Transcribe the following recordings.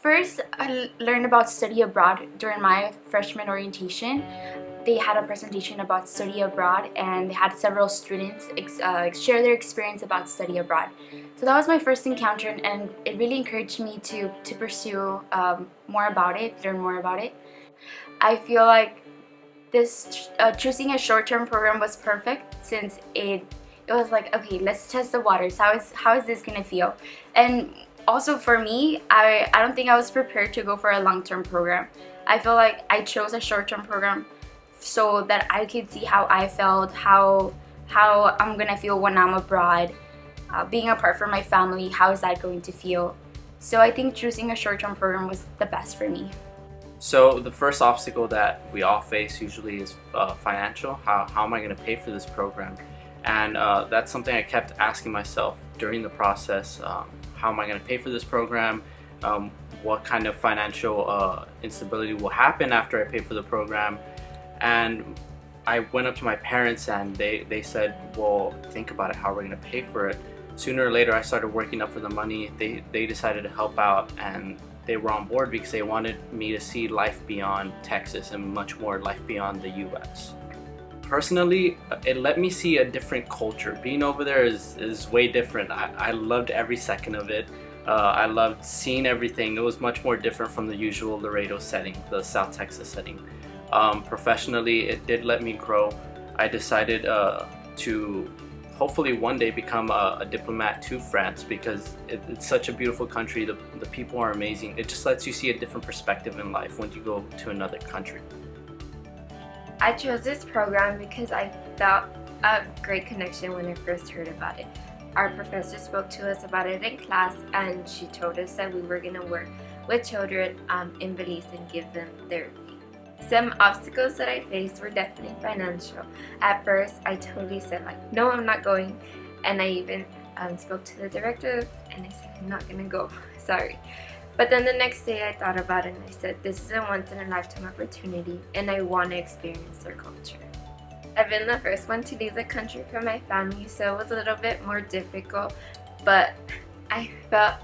First, I learned about study abroad during my freshman orientation. They had a presentation about study abroad, and they had several students share their experience about study abroad. So that was my first encounter, and it really encouraged me to pursue more about it, learn more about it. I feel like this choosing a short-term program was perfect, since it was like, okay, let's test the waters. How is this gonna feel? And also for me, I don't think I was prepared to go for a long-term program. I feel like I chose a short-term program so that I could see how I felt, how I'm gonna feel when I'm abroad, being apart from my family. How is that going to feel? So I think choosing a short-term program was the best for me. So the first obstacle that we all face usually is financial. How am I going to pay for this program? And that's something I kept asking myself during the process. How am I going to pay for this program? What kind of financial instability will happen after I pay for the program? And I went up to my parents and they said, well, think about it. How are we going to pay for it? Sooner or later, I started working up for the money. They decided to help out, and they were on board because they wanted me to see life beyond Texas and much more life beyond the US. Personally, it let me see a different culture. Being over there is way different. I loved every second of it. I loved seeing everything. It was much more different from the usual Laredo setting, the South Texas setting. Professionally, it did let me grow. I decided to hopefully one day become a diplomat to France, because it's such a beautiful country. The people are amazing. It just lets you see a different perspective in life when you go to another country. I chose this program because I felt a great connection when I first heard about it. Our professor spoke to us about it in class, and she told us that we were going to work with children in Belize and give them therapy. Some obstacles that I faced were definitely financial. At first, I totally said like, no, I'm not going. And I even spoke to the director and I said, I'm not gonna go, sorry. But then the next day I thought about it and I said, this is a once in a lifetime opportunity and I want to experience their culture. I've been the first one to leave the country for my family, so it was a little bit more difficult, but I felt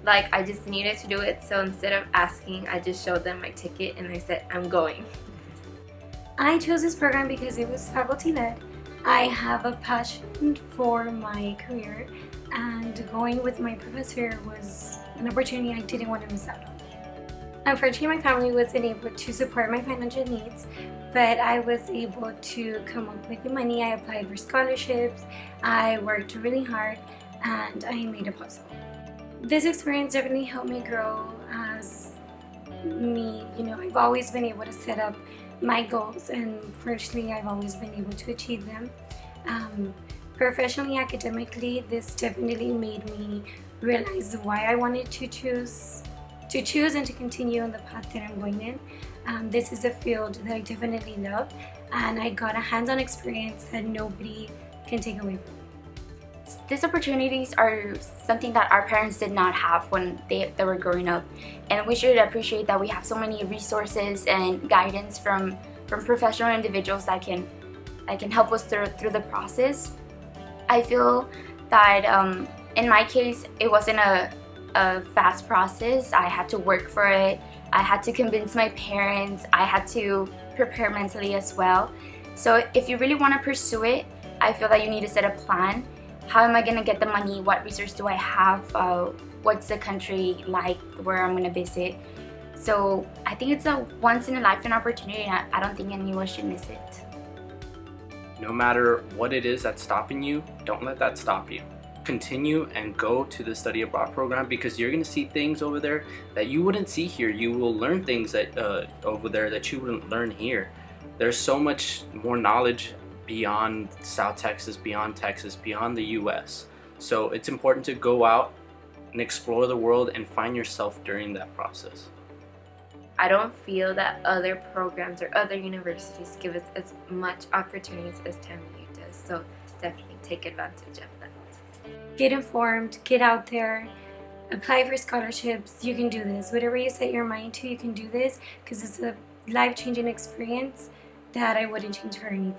like I just needed to do it. So instead of asking, I just showed them my ticket and I said, I'm going. I chose this program because it was faculty led. I have a passion for my career, and going with my professor was an opportunity I didn't want to miss out on. Unfortunately, my family wasn't able to support my financial needs, but I was able to come up with the money. I applied for scholarships, I worked really hard, and I made it possible. This experience definitely helped me grow as me. I've always been able to set up my goals, and fortunately I've always been able to achieve them. Professionally, academically, this definitely made me realize why I wanted to choose and to continue on the path that I'm going in. This is a field that I definitely love, and I got a hands-on experience that nobody can take away from me. These opportunities are something that our parents did not have when they were growing up, and we should appreciate that we have so many resources and guidance from professional individuals that can help us through the process. I feel that in my case, it wasn't a fast process. I had to work for it. I had to convince my parents. I had to prepare mentally as well. So if you really want to pursue it, I feel that you need to set a plan. How am I going to get the money? What resources do I have? What's the country like where I'm going to visit? So I think it's a once in a lifetime opportunity. I don't think anyone should miss it. No matter what it is that's stopping you, don't let that stop you. Continue and go to the study abroad program, because you're going to see things over there that you wouldn't see here. You will learn things that over there that you wouldn't learn here. There's so much more knowledge beyond South Texas, beyond Texas, beyond the US. So it's important to go out and explore the world and find yourself during that process. I don't feel that other programs or other universities give us as much opportunities as TAMU does, so definitely take advantage of that. Get informed, get out there, apply for scholarships. You can do this. Whatever you set your mind to, you can do this, because it's a life-changing experience that I wouldn't change for anything.